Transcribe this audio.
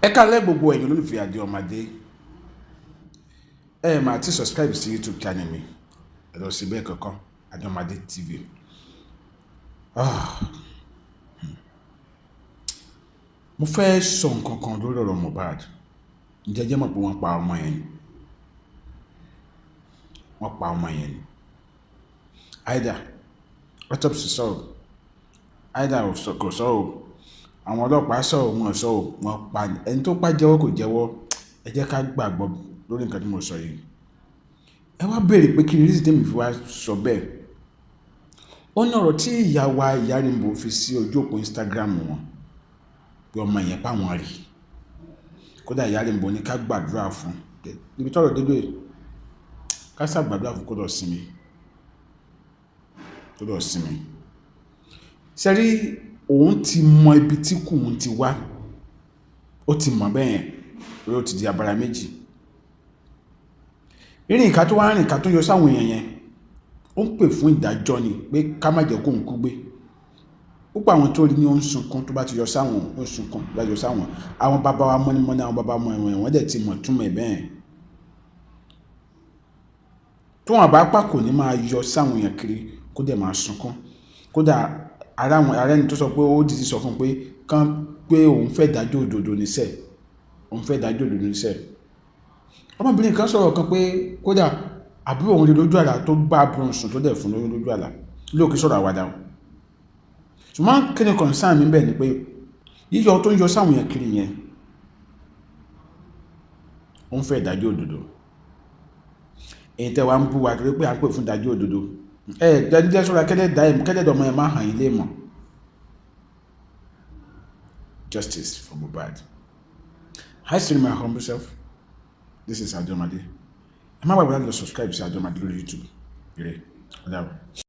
Ẹ káalẹ́ gbogbo ẹ̀yin olólùfẹ́ Adéọmọdé. Ẹ máa ti subscribe sí YouTube channel mi. Ẹ lọ sí bẹ́ẹ̀ kankan Adéọmọdé TV. Ah, mo fẹ́ sọ nǹkan kan lórí ọ̀rọ̀ Mohbad. Ǹjẹ́ jẹ́ mọ̀ pé wọ́n pa ọmọ yẹn ni? Wọ́n pa ọmọ yẹn ni. Either autopsy sọ̀rọ̀, either kò sọ̀rọ̀. Àwọn ọlọ́pàá sọ̀rọ̀ wọn sọ̀rọ̀ wọn pa ẹni tó pa jẹ́wọ́ kò jẹ́wọ́. Ẹ jẹ́ ká gbàgbọ́ lórí nǹkan tí mo sọ yìí. Ẹ wá béèrè pé kí ni reason tèmi fi wá sọ bẹ́ẹ̀. Ó ní ọ̀rọ̀ tí ìyá wa Ìyá Rainbow fi sí ojú òpó Instagram wọn pé ọmọ yẹn pa wọn rí. Kódà Ìyá Rainbow ní ká gbàdúrà fún níbi tọ́rọ̀ dédé ká ṣàgbàdúrà fún kó lọ sinmi. Ṣẹ́rí òun ti mọ ibi tí kùn ti wá, ó ti mọ̀ bẹ́ẹ̀ yẹn pé ó ti di abara méjì. Rírìn ìka tó wá rìn ìka tó yọ sáwọn èèyàn yẹn ó ń pè fún ìdájọ́ ni pé ká má jẹ́ kóun kú gbé. Púpọ̀ àwọn tó rí ní ó ń sunkún tó bá ti yọ sáwọn ó ń sunkún tó bá yọ sáwọn. Àwọn bàbá wa mọ́nímọ́ní àwọn bàbá ọmọ ẹ̀wọ̀n wọ́n dẹ̀ ti mọ̀ túmọ̀ ẹ̀ bẹ́ẹ̀. Tó wọn bá pà kò ní máa yọ sáwọn èèyàn kiri kó dẹ̀ máa sunkún. Kódà ara ẹni tó sọ pé ó dìde sọ fún pé kán pé òun fẹ́ dájọ́ òdodo níṣẹ́. Ọmọbìnrin kan sọ̀rọ̀ kan pé kódà àbúrò òun lè lójú àlá tó bá àbúrò sùn tó dẹ̀ fún lójú àlá lóòkè sọ̀rọ̀ àwàdà. Ṣùgbọ́n kí ni concern mi bẹ́ẹ̀ ni pé yíyọ tó ń yọ sáwọn èèyàn kiri yẹn ó ń fẹ́ ìdájọ́ òdodo. Èyí tẹ́ wá ń bú wa torí pé à ń pè fún ìdájọ́ òdodo. Jẹ́ sọ́ra kẹ́lẹ́dọ̀ ọmọ yẹn máa hàn yín lé mọ̀. Justice for Mohbad. I still my humble self. This is Adéọmọdé. Ẹ má gbàgbé láti lọ subscribe sí Adéọmọdé lórí YouTube. Ire. Ó dàbọ̀.